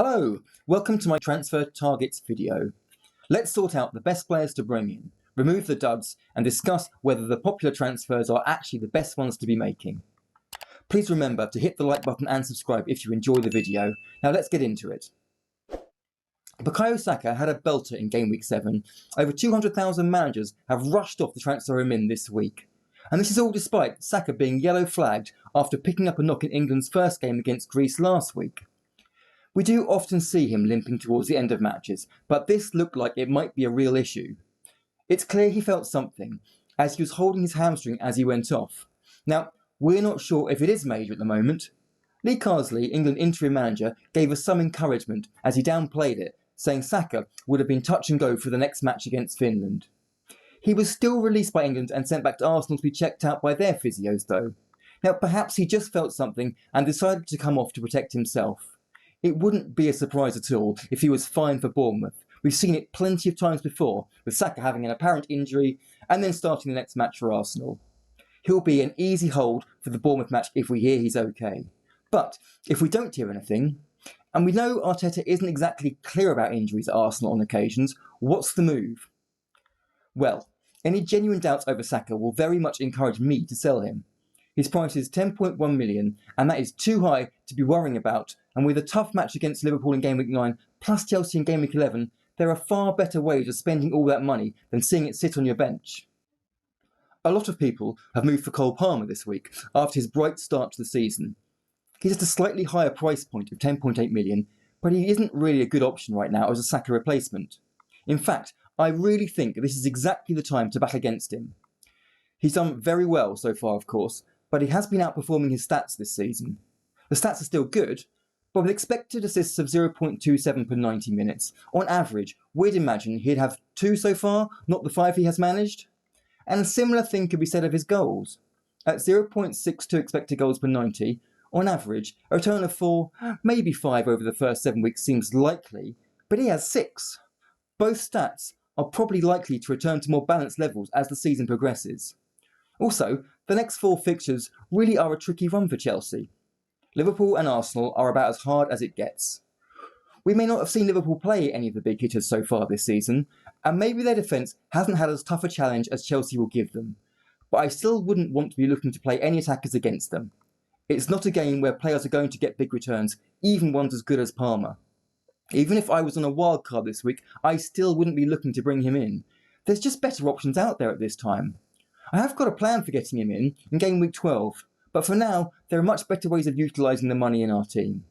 Hello, welcome to my transfer targets video. Let's sort out the best players to bring in, remove the duds, and discuss whether the popular transfers are actually the best ones to be making. Please remember to hit the like button and subscribe if you enjoy the video. Now let's get into it. Bukayo Saka had a belter in game week 7. Over 200,000 managers have rushed off to transfer him in this week. And this is all despite Saka being yellow flagged after picking up a knock in England's first game against Greece last week. We do often see him limping towards the end of matches, but this looked like it might be a real issue. It's clear he felt something, as he was holding his hamstring as he went off. Now, we're not sure if it is major at the moment. Lee Carsley, England interim manager, gave us some encouragement as he downplayed it, saying Saka would have been touch and go for the next match against Finland. He was still released by England and sent back to Arsenal to be checked out by their physios though. Now, perhaps he just felt something and decided to come off to protect himself. It wouldn't be a surprise at all if he was fine for Bournemouth. We've seen it plenty of times before, with Saka having an apparent injury and then starting the next match for Arsenal. He'll be an easy hold for the Bournemouth match if we hear he's okay. But if we don't hear anything, and we know Arteta isn't exactly clear about injuries at Arsenal on occasions, what's the move? Well, any genuine doubts over Saka will very much encourage me to sell him. His price is 10.1 million, and that is too high to be worrying about, and with a tough match against Liverpool in game week 9, plus Chelsea in game week 11, there are far better ways of spending all that money than seeing it sit on your bench. A lot of people have moved for Cole Palmer this week, after his bright start to the season. He's at a slightly higher price point of 10.8 million, but he isn't really a good option right now as a Saka replacement. In fact, I really think this is exactly the time to back against him. He's done very well so far, of course, but he has been outperforming his stats this season. The stats are still good, but with expected assists of 0.27 per 90 minutes, on average, we'd imagine he'd have 2 so far, not the 5 he has managed. And a similar thing could be said of his goals. At 0.62 expected goals per 90, on average, a return of 4, maybe 5 over the first 7 weeks seems likely, but he has 6. Both stats are probably likely to return to more balanced levels as the season progresses. Also, the next 4 fixtures really are a tricky run for Chelsea. Liverpool and Arsenal are about as hard as it gets. We may not have seen Liverpool play any of the big hitters so far this season, and maybe their defence hasn't had as tough a challenge as Chelsea will give them, but I still wouldn't want to be looking to play any attackers against them. It's not a game where players are going to get big returns, even ones as good as Palmer. Even if I was on a wild card this week, I still wouldn't be looking to bring him in. There's just better options out there at this time. I have got a plan for getting him in game week 12, but for now, there are much better ways of utilising the money in our team.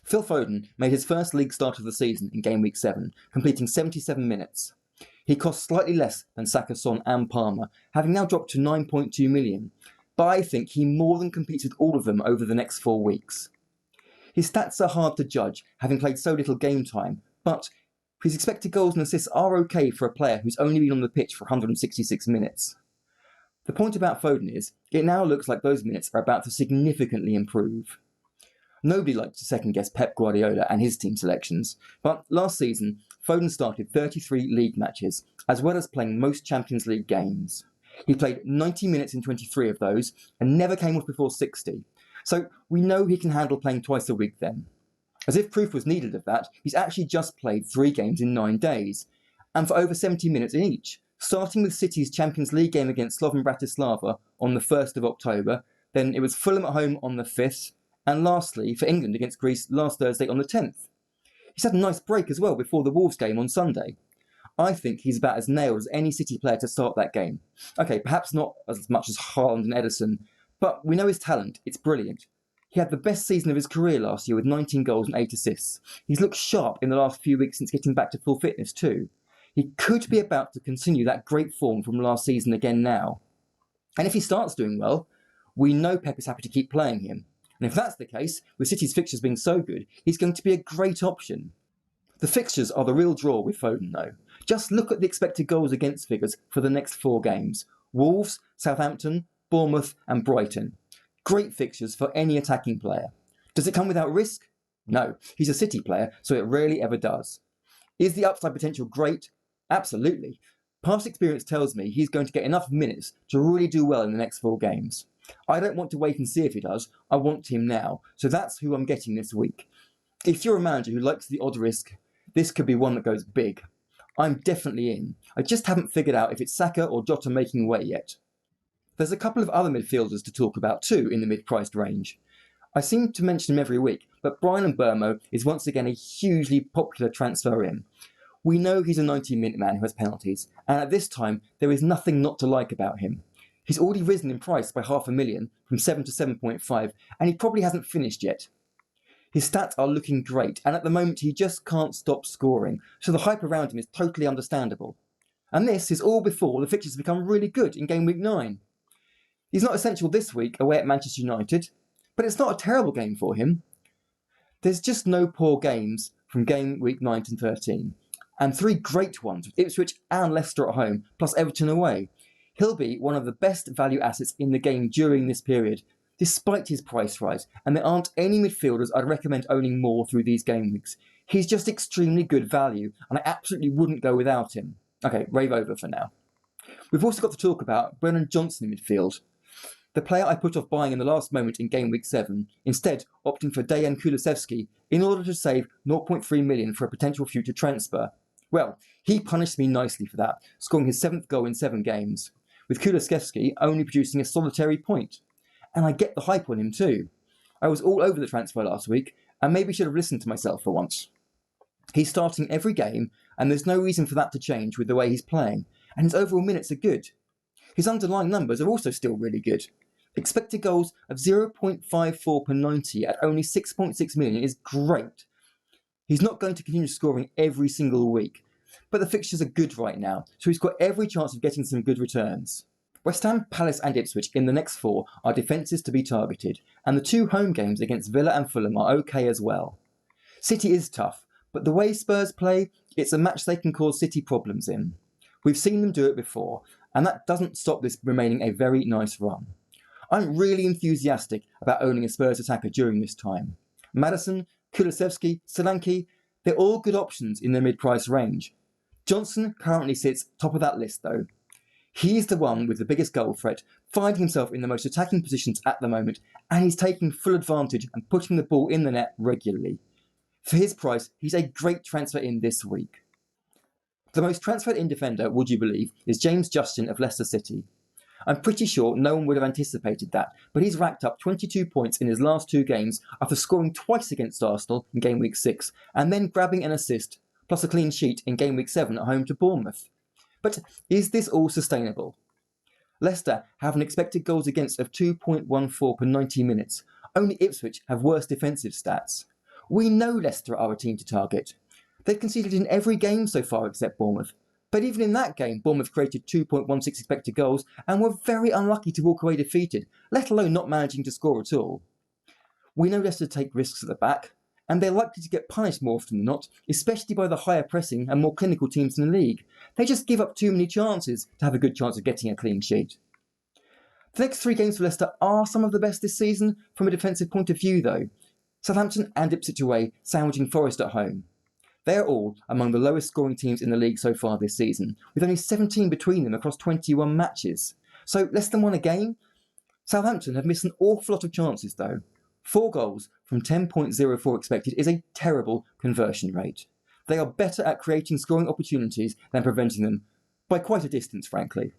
Phil Foden made his first league start of the season in game week 7, completing 77 minutes. He cost slightly less than Saka, Son and Palmer, having now dropped to 9.2 million, but I think he more than competes with all of them over the next 4 weeks. His stats are hard to judge, having played so little game time, but his expected goals and assists are okay for a player who's only been on the pitch for 166 minutes. The point about Foden is, it now looks like those minutes are about to significantly improve. Nobody likes to second guess Pep Guardiola and his team selections, but last season, Foden started 33 league matches, as well as playing most Champions League games. He played 90 minutes in 23 of those, and never came off before 60, so we know he can handle playing twice a week then. As if proof was needed of that, he's actually just played 3 games in 9 days, and for over 70 minutes in each, starting with City's Champions League game against Slovan Bratislava on the 1st of October, then it was Fulham at home on the 5th, and lastly for England against Greece last Thursday on the 10th. He's had a nice break as well before the Wolves game on Sunday. I think he's about as nailed as any City player to start that game. Okay, perhaps not as much as Haaland and Ederson, but we know his talent, it's brilliant. He had the best season of his career last year with 19 goals and 8 assists. He's looked sharp in the last few weeks since getting back to full fitness too. He could be about to continue that great form from last season again now. And if he starts doing well, we know Pep is happy to keep playing him. And if that's the case, with City's fixtures being so good, he's going to be a great option. The fixtures are the real draw with Foden though. Just look at the expected goals against figures for the next 4 games. Wolves, Southampton, Bournemouth and Brighton. Great fixtures for any attacking player. Does it come without risk? No, he's a City player, so it rarely ever does. Is the upside potential great? Absolutely. Past experience tells me he's going to get enough minutes to really do well in the next 4 games. I don't want to wait and see if he does, I want him now, so that's who I'm getting this week. If you're a manager who likes the odd risk, this could be one that goes big. I'm definitely in. I just haven't figured out if it's Saka or Jota making way yet. There's a couple of other midfielders to talk about too in the mid-priced range. I seem to mention him every week, but Brenan Johnson is once again a hugely popular transfer in. We know he's a 90-minute man who has penalties, and at this time there is nothing not to like about him. He's already risen in price by $500,000 from 7 to 7.5, and he probably hasn't finished yet. His stats are looking great, and at the moment he just can't stop scoring, so the hype around him is totally understandable. And this is all before the fixtures become really good in game week 9. He's not essential this week away at Manchester United, but it's not a terrible game for him. There's just no poor games from game week 9 to 13, and 3 great ones with Ipswich and Leicester at home, plus Everton away. He'll be one of the best value assets in the game during this period, despite his price rise, and there aren't any midfielders I'd recommend owning more through these game weeks. He's just extremely good value, and I absolutely wouldn't go without him. Okay, rave over for now. We've also got to talk about Brenan Johnson in midfield. The player I put off buying in the last moment in game week 7, instead opting for Dejan Kulusevski in order to save $0.3 million for a potential future transfer. Well, he punished me nicely for that, scoring his 7th goal in 7 games, with Kulusevski only producing a solitary point. And I get the hype on him too. I was all over the transfer last week, and maybe should have listened to myself for once. He's starting every game, and there's no reason for that to change with the way he's playing, and his overall minutes are good. His underlying numbers are also still really good. Expected goals of 0.54 per 90 at only 6.6 million is great. He's not going to continue scoring every single week, but the fixtures are good right now, so he's got every chance of getting some good returns. West Ham, Palace and Ipswich in the next 4 are defences to be targeted, and the 2 home games against Villa and Fulham are okay as well. City is tough, but the way Spurs play, it's a match they can cause City problems in. We've seen them do it before, and that doesn't stop this remaining a very nice run. I'm really enthusiastic about owning a Spurs attacker during this time. Maddison, Kulusevski, Solanke, they're all good options in their mid-price range. Johnson currently sits top of that list though. He's the one with the biggest goal threat, finding himself in the most attacking positions at the moment, and he's taking full advantage and putting the ball in the net regularly. For his price, he's a great transfer in this week. The most transferred in defender, would you believe, is James Justin of Leicester City. I'm pretty sure no one would have anticipated that, but he's racked up 22 points in his last 2 games after scoring twice against Arsenal in game week 6 and then grabbing an assist, plus a clean sheet in game week 7 at home to Bournemouth. But is this all sustainable? Leicester have an expected goals against of 2.14 per 90 minutes. Only Ipswich have worse defensive stats. We know Leicester are a team to target. They've conceded in every game so far except Bournemouth. But even in that game, Bournemouth created 2.16 expected goals and were very unlucky to walk away defeated, let alone not managing to score at all. We know Leicester take risks at the back, and they're likely to get punished more often than not, especially by the higher pressing and more clinical teams in the league. They just give up too many chances to have a good chance of getting a clean sheet. The next 3 games for Leicester are some of the best this season from a defensive point of view though. Southampton and Ipswich away, sandwiching Forest at home. They are all among the lowest scoring teams in the league so far this season, with only 17 between them across 21 matches. So less than 1 a game? Southampton have missed an awful lot of chances though. 4 goals from 10.04 expected is a terrible conversion rate. They are better at creating scoring opportunities than preventing them, by quite a distance frankly.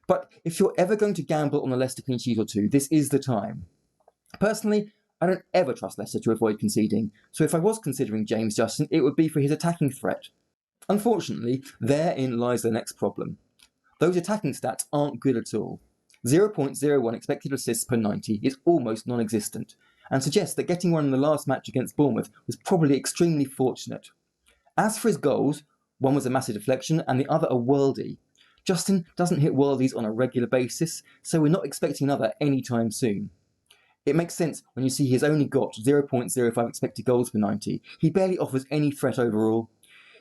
But if you're ever going to gamble on a Leicester clean sheet or 2, this is the time. Personally, I don't ever trust Leicester to avoid conceding, so if I was considering James Justin, it would be for his attacking threat. Unfortunately, therein lies the next problem. Those attacking stats aren't good at all. 0.01 expected assists per 90 is almost non-existent, and suggests that getting one in the last match against Bournemouth was probably extremely fortunate. As for his goals, one was a massive deflection and the other a worldie. Justin doesn't hit worldies on a regular basis, so we're not expecting another anytime soon. It makes sense when you see he's only got 0.05 expected goals per 90. He barely offers any threat overall.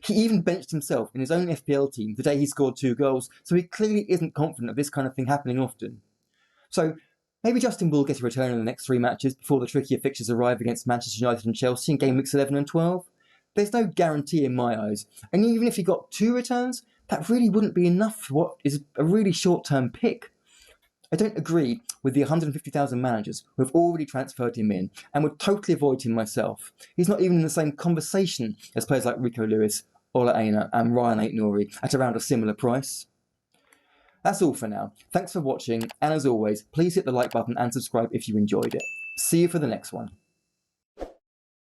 He even benched himself in his own FPL team the day he scored 2 goals, so he clearly isn't confident of this kind of thing happening often. So maybe Justin will get a return in the next 3 matches before the trickier fixtures arrive against Manchester United and Chelsea in game weeks 11 and 12. There's no guarantee in my eyes, and even if he got 2 returns, that really wouldn't be enough for what is a really short-term pick. I don't agree with the 150,000 managers who have already transferred him in and would totally avoid him myself. He's not even in the same conversation as players like Rico Lewis, Ola Aina and Ryan Aït-Nouri at around a similar price. That's all for now. Thanks for watching, and as always, please hit the like button and subscribe if you enjoyed it. See you for the next one.